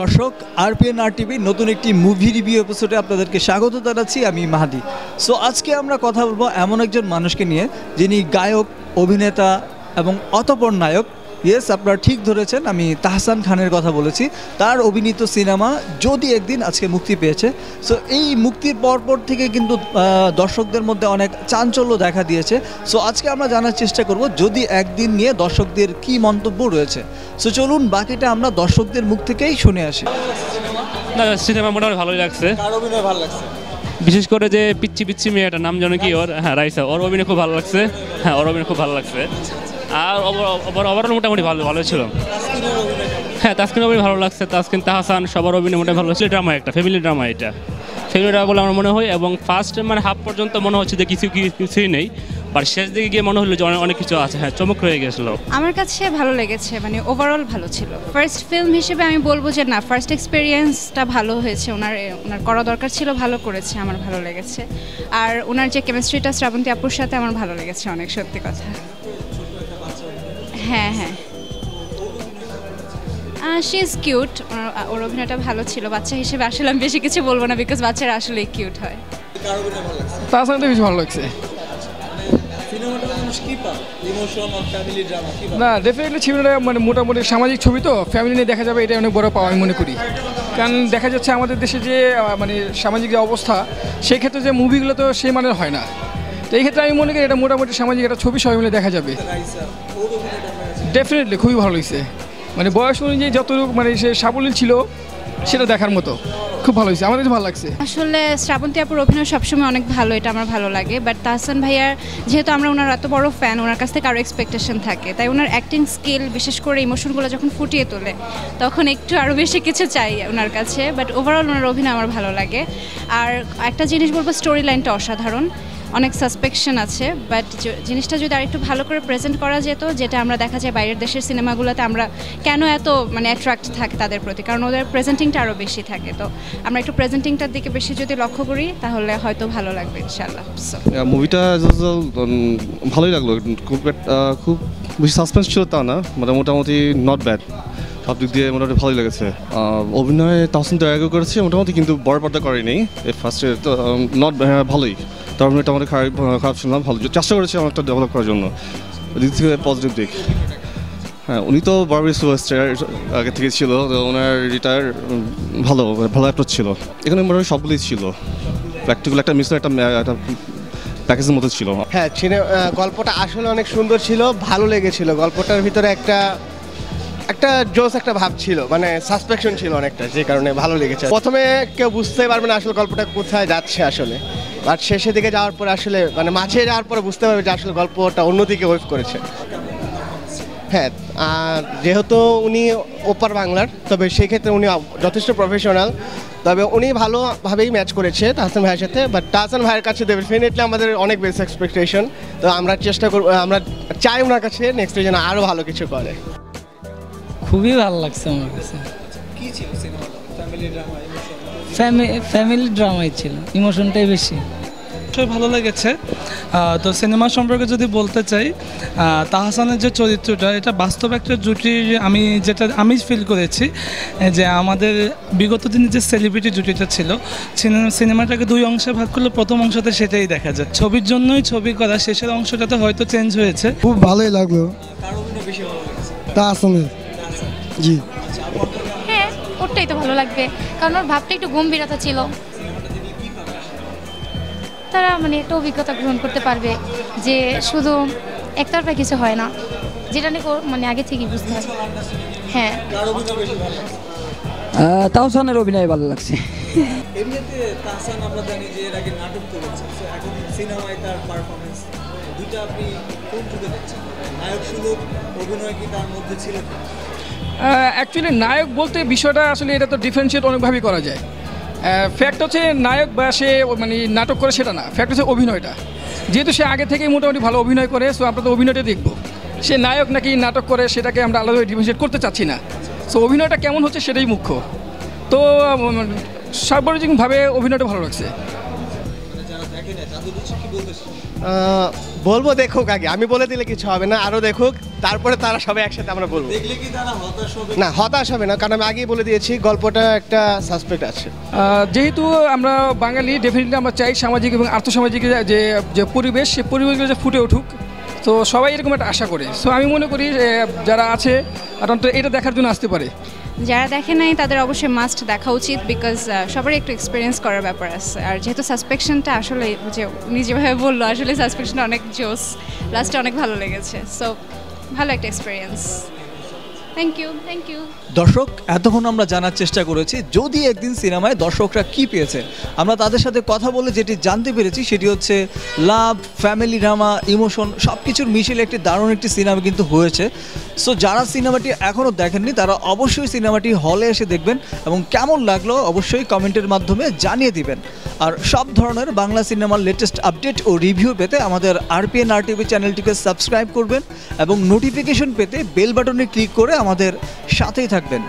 দর্শক আরপিএন আর টিভি নতুন একটি মুভি রিভিউ এপিসোডে আপনাদেরকে স্বাগত জানাচ্ছি। আমি মাহাদি। সো আজকে আমরা কথা বলবো এমন একজন মানুষকে নিয়ে যিনি গায়ক, অভিনেতা এবং অতঃপর নায়ক। ইয়েস, আপনারা ঠিক ধরেছেন, আমি তাহসান খানের কথা বলেছি। তার অভিনীত সিনেমা যদি একদিন আজকে মুক্তি পেয়েছে। সো এই মুক্তির পরপর থেকে কিন্তু দর্শকদের মধ্যে অনেক চাঞ্চল্য দেখা দিয়েছে। সো আজকে আমরা জানার চেষ্টা করব যদি একদিন নিয়ে দর্শকদের কি মন্তব্য রয়েছে। সো চলুন বাকিটা আমরা দর্শকদের মুখ থেকেই শুনে আসি। না, সিনেমা মোটামুটি ভালোই লাগছে। কার অভিনয় ভালো লাগছে? বিশেষ করে যে পিচ্ছি পিচ্ছি মেয়েটার নাম যেন কি ওর, হ্যাঁ রাইসা, ওর অভিনয় খুব ভালো লাগছে। হ্যাঁ, ওর অভিনয় খুব ভালো লাগছে। আর ওভারঅল মোটামুটি ভালো ছিল। হ্যাঁ, তাসকিনের অভিনয় ভালো লাগছে। তাসকিন, তাহসান সবার অভিনয় মোটামুটি ভালো লাগছে। ড্রামা, একটা ফ্যামিলি ড্রামা, এটা ফ্যামিলি ড্রামা বলে আমার মনে হয়। এবং ফার্স্ট হাফ পর্যন্ত মনে হচ্ছে যে কিছুই নেই, আর শেষ দিকে গিয়ে মনে হলো যে অনেক কিছু আছে। হ্যাঁ, চমক হয়ে গেছিলো। আমার কাছে ভালো লেগেছে, ওভারঅল ভালো ছিল। ফার্স্ট ফিল্ম হিসেবে আমি বলবো যে না, ফার্স্ট এক্সপিরিয়েন্সটা ভালো হয়েছে। ওনার করা দরকার ছিল, ভালো করেছে, আমার ভালো লেগেছে। আর ওনার যে কেমিস্ট্রিটা শ্রাবন্তী আপুর সাথে আমার ভালো লেগেছে অনেক, সত্যি কথা। হ্যাঁ, শি ইজ কিউট। ওর অভিনয়টা ভালো ছিল। বাচ্চা হিসেবে আসলে আমি বেশি কিছু বলবো না, বিকজ বাচ্চারা আসলে কিউট হয়। তাছাড়া বেশি ভালো লাগছে। না, ডেফিনেটলি ছিলটা মোটামুটি সামাজিক ছবি, তো ফ্যামিলি নিয়ে দেখা যাবে, এটা অনেক বড় পাওয়া আমি মনে করি। কারণ দেখা যাচ্ছে আমাদের দেশে যে সামাজিক যে অবস্থা, সেই ক্ষেত্রে যে মুভিগুলো তো সেই মানের হয় না। তো এই ক্ষেত্রে আমি মনে করি এটা মোটামুটি সামাজিক একটা ছবি সবাই মিলে দেখা যাবে। ডেফিনেটলি খুবই ভালো হয়েছে। বয়স অনুযায়ী যতটুকু সে সাবলীল ছিল সেটা দেখার মতো খুব ভালো হয়েছে। আমাদের ভালো লাগছে। আসলে শ্রাবন্তী আপুর অভিনয় সবসময় অনেক ভালো, এটা আমার ভালো লাগে। বাট তাহসান ভাইয়ার যেহেতু আমরা ওনার এত বড় ফ্যান, ওনার কাছ থেকে আরও এক্সপেকটেশন থাকে, তাই ওনার অ্যাক্টিং স্কিল, বিশেষ করে ইমোশনগুলো যখন ফুটিয়ে তোলে তখন একটু আরও বেশি কিছু চাই ওনার কাছে। বাট ওভারঅল ওনার অভিনয় আমার ভালো লাগে। আর একটা জিনিস বলবো, স্টোরি লাইনটা অসাধারণ। অনেক সাসপেকশন আছে, বাট জিনিসটা যদি আরেকটু ভালো করে প্রেজেন্ট করা যেত, যেটা আমরা দেখা যায় বাইরের দেশের সিনেমাগুলোতে আমরা কেন এত অ্যাট্রাক্ট থাকে তাদের প্রতি, কারণ ওদের প্রেজেন্টিংটা আরও বেশি থাকে। তো আমরা একটু প্রেজেন্টিংটার দিকে বেশি যদি লক্ষ্য করি তাহলে হয়তো ভালো লাগবে ইনশাআল্লাহ। মুভিটা ভালোই লাগলো। খুব বেশি সাসপেন্স ছিল তা না, মোটামুটি নট ব্যাড। সব দিক দিয়ে মোটামুটি ভালোই লেগেছে। অভিনয়ে তাহসান তো আগে করেছে মোটামুটি, কিন্তু বড় পর্দা করেনি। ফার্স্টে তো নট ভালোই। তার অভিনয়টা আমাদের খারাপ ছিল না, ভালো চেষ্টা করেছে অনেকটা ডেভেলপ করার জন্য। দিক থেকে পজিটিভ দিক। হ্যাঁ, উনি তো বারবারি সুপারস্টার আগে থেকে ছিল, তো ওনার রিটায়ার ভালো অ্যাপ্রোচ ছিল। এখানে মোটামুটি সবগুলোই ছিল। প্র্যাকটিক্যাল একটা মিশ্র একটা প্যাকেজের মতো ছিল। হ্যাঁ, গল্পটা আসলে অনেক সুন্দর ছিল, ভালো লেগেছিল। গল্পটার ভিতরে একটা জোস একটা ভাব ছিল, সাসপেকশন ছিল অনেকটা, যে কারণে ভালো লেগেছে। প্রথমে কেউ বুঝতে পারবে না আসলে গল্পটা কোথায় যাচ্ছে আসলে, বাট শেষের দিকে যাওয়ার পরে আসলে মাঝে যাওয়ার পরে বুঝতে পারবে যে আসলে গল্পটা অন্যদিকে ওয়েভ করেছে। হ্যাঁ, আর যেহেতু উনি ওপার বাংলার, তবে সেক্ষেত্রে উনি যথেষ্ট প্রফেশনাল, তবে উনি ভালোভাবেই ম্যাচ করেছে তাহসান ভাইয়ের সাথে। বাট তাহসান ভাইয়ের কাছে ডেফিনেটলি আমাদের অনেক বেশি এক্সপেকটেশন। তো আমরা চেষ্টা করব, আমরা চাই ওনার কাছে নেক্সট যেন আরও ভালো কিছু করে। খুবই ভালো লাগছে আমার কাছে। ফ্যামিলি ড্রামাই ছিল, ইমোশনটাই বেশি। ভালো লেগেছে। তো সিনেমা সম্পর্কে যদি বলতে চাই, তাহসানের যে চরিত্রটা, এটা বাস্তব একটা জুটি। আমি ফিল করেছি যে আমাদের বিগত দিনে যে সেলিব্রিটি জুটিটা ছিল, সিনেমাটাকে দুই অংশে ভাগ করলে প্রথম অংশতে সেটাই দেখা যায়। ছবির জন্যই ছবি করা, শেষের অংশটাতে হয়তো চেঞ্জ হয়েছে। খুব ভালোই লাগলো। তাহসানের, জি হ্যাঁ, ওটাই তো ভালো লাগবে, কারণ ওর ভাবটা একটু গম্ভীরতা ছিল। তারা একটা অভিজ্ঞতা গ্রহণ করতে পারবে যে শুধু একতরফা কিছু হয় না, যেটা নিয়ে আগে থেকেই বুঝতে হবে। হ্যাঁ, তাহসানের অভিনয় ভালো লাগছে। এমনিতে তাহসান আমরা জানি যে এর আগে নাটক করেছে, এখন সিনেমায় তার পারফরমেন্স দুটো আপনি কোন যুগে দেখছেন? নায়ক সুলভ অভিনয় কি তার মধ্যে ছিল? অ্যাকচুয়ালি নায়ক বলতে বিষয়টা আসলে এটা তো ডিফারেন্সিয়েট অনেকভাবেই করা যায়। ফ্যাক্ট হচ্ছে নায়ক বা সে নাটক করে সেটা না, ফ্যাক্ট হচ্ছে অভিনয়টা। যেহেতু সে আগে থেকেই মোটামুটি ভালো অভিনয় করে, সো আমরা তো অভিনয়টা দেখব। সে নায়ক নাকি নাটক করে সেটাকে আমরা আলাদাভাবে ডিফারেন্সিয়েট করতে চাচ্ছি না। সো অভিনয়টা কেমন হচ্ছে সেটাই মুখ্য। তো সার্বজনীনভাবে অভিনয়টা ভালো লাগছে। বলবো দেখুক আগে, আমি বলে দিলে কিছু হবে না, আরও দেখুক, তারপরে তারা সবাই একসাথে আমরা বলবো। না, হতাশ হবে না, কারণ আমি আগেই বলে দিয়েছি গল্পটা একটা সাসপেক্ট আছে। যেহেতু আমরা বাঙালি, ডেফিনেটলি আমরা চাই সামাজিক এবং আর্থসামাজিক যে যে পরিবেশ, সে পরিবেশগুলো যে ফুটে উঠুক, তো সবাই এরকম একটা আশা করে। সো আমি মনে করি যারা আছে অন্তত এটা দেখার জন্য আসতে পারে। যারা দেখে নাই তাদের অবশ্যই মাস্ট দেখা উচিত, বিকজ সবারই একটু এক্সপিরিয়েন্স করার ব্যাপার আছে। আর যেহেতু সাসপেকশনটা আসলে যে উনি যেভাবে বললো, আসলে সাসপেকশনটা অনেক জোস, লাস্টে অনেক ভালো লেগেছে। সো ভালো একটা এক্সপিরিয়েন্স। Thank you. দর্শক, এতক্ষণ আমরা জানার চেষ্টা করেছি যদি একদিন সিনেমায় দর্শকরা কি পেয়েছে। আমরা তাদের সাথে কথা বলে যেটি জানতে পেরেছি সেটি হচ্ছে লাভ, ফ্যামিলি ড্রামা, ইমোশন সব কিছুর মিশেলে একটি দারুণ একটি সিনেমা কিন্তু হয়েছে। সো যারা সিনেমাটি এখনও দেখেননি তারা অবশ্যই সিনেমাটি হলে এসে দেখবেন এবং কেমন লাগলো অবশ্যই কমেন্টের মাধ্যমে জানিয়ে দিবেন। আর সব ধরনের বাংলা সিনেমার লেটেস্ট আপডেট ও রিভিউ পেতে আমাদের RPN RTV চ্যানেলটিকে সাবস্ক্রাইব করবেন এবং নোটিফিকেশন পেতে বেল বাটনে ক্লিক করে আমাদের সাথেই থাকবেন।